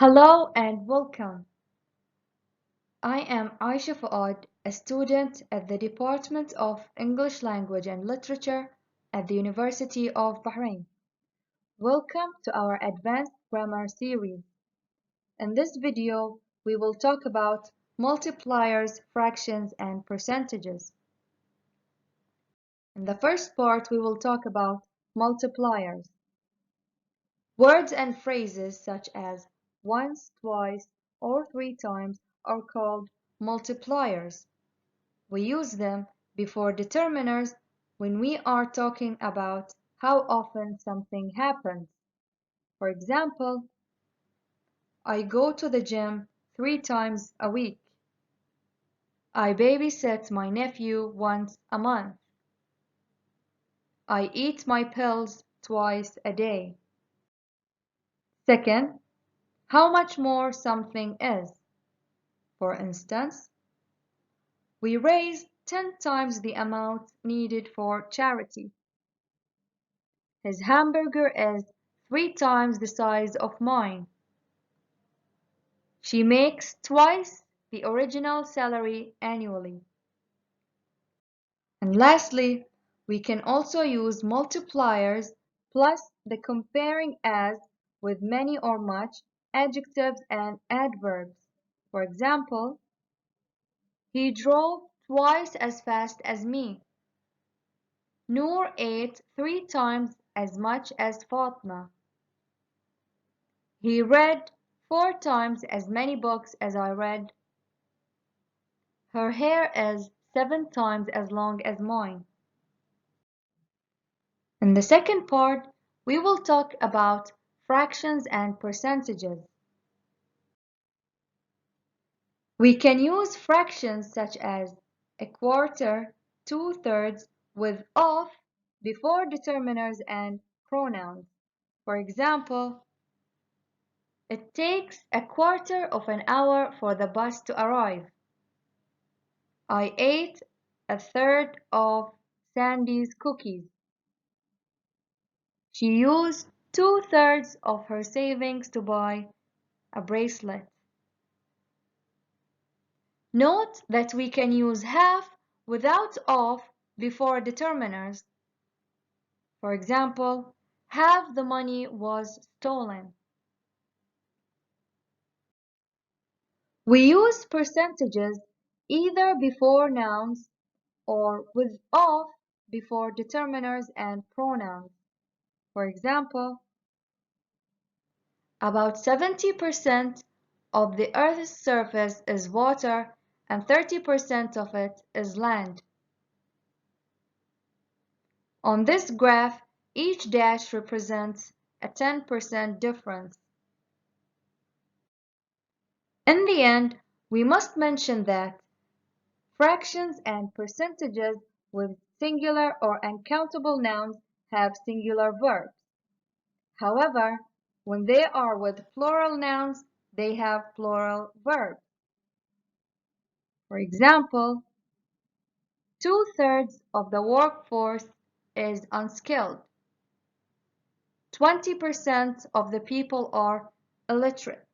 Hello and welcome. I am Aisha Fuad, a student at the Department of English Language and Literature at the University of Bahrain. Welcome to our Advanced Grammar series. In this video, we will talk about multipliers, fractions, and percentages. In the first part, we will talk about multipliers. Words and phrases such as once, twice, or three times are called multipliers. We use them before determiners when we are talking about how often something happens. For example, I go to the gym 3 times a week. I babysit my nephew once a month. I eat my pills twice a day. Second, how much more something is. For instance, we raised 10 times the amount needed for charity. His hamburger is 3 times the size of mine. She makes twice the original salary annually. And lastly, we can also use multipliers plus the comparing as with many or much, adjectives and adverbs. For example, he drove twice as fast as me. Noor ate 3 times as much as Fatma. He read 4 times as many books as I read. Her hair is 7 times as long as mine. In the second part, we will talk about fractions and percentages. We can use fractions such as a quarter, 2/3 with of before determiners and pronouns. For example, it takes a quarter of an hour for the bus to arrive. I ate a third of Sandy's cookies. She used 2/3 of her savings to buy a bracelet. Note that we can use half without of before determiners. For example, half the money was stolen. We use percentages either before nouns or with of before determiners and pronouns. For example, about 70% of the Earth's surface is water and 30% of it is land. On this graph, each dash represents a 10% difference. In the end, we must mention that fractions and percentages with singular or uncountable nouns have singular verbs. However, when they are with plural nouns, they have plural verbs. For example, 2/3 of the workforce is unskilled. 20% of the people are illiterate.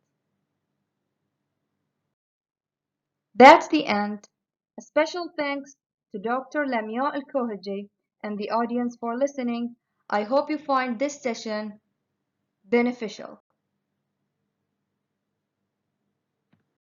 That's the end. A special thanks to Dr. Lamia Al-Khohaji and the audience for listening. I hope you find this session beneficial.